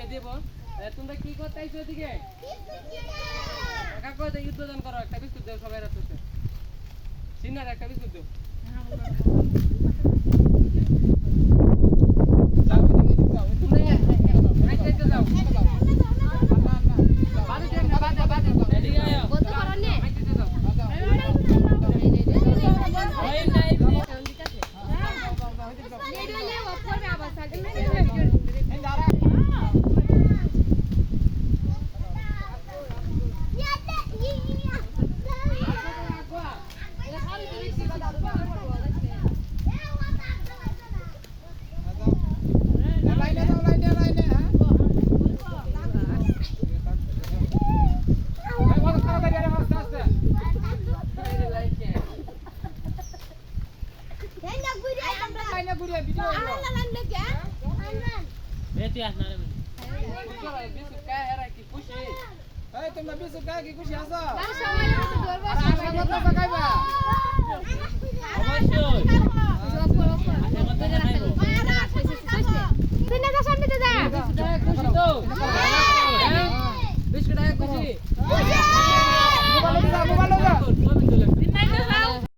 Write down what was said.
আজকে দেব তোমরা কি করতে আইছো এদিকে কাকু এই উদ্বোধন করো একটা বিস্কুট দাও সবাই রাখতে সিনার একটা বিস্কুট দাও যাও এদিকে যাও তোমরা আইতে যাও বাদে এদিকে আয় বন্ধ করো নে আইতে যাও তুই আস না রে বিস্কুট খায় এরা কি খুশি এই তোমরা বিস্কুট খাই কি খুশি আছো সবাই ধরবা আরে আশা করতেছো খাইবা অবশ্যই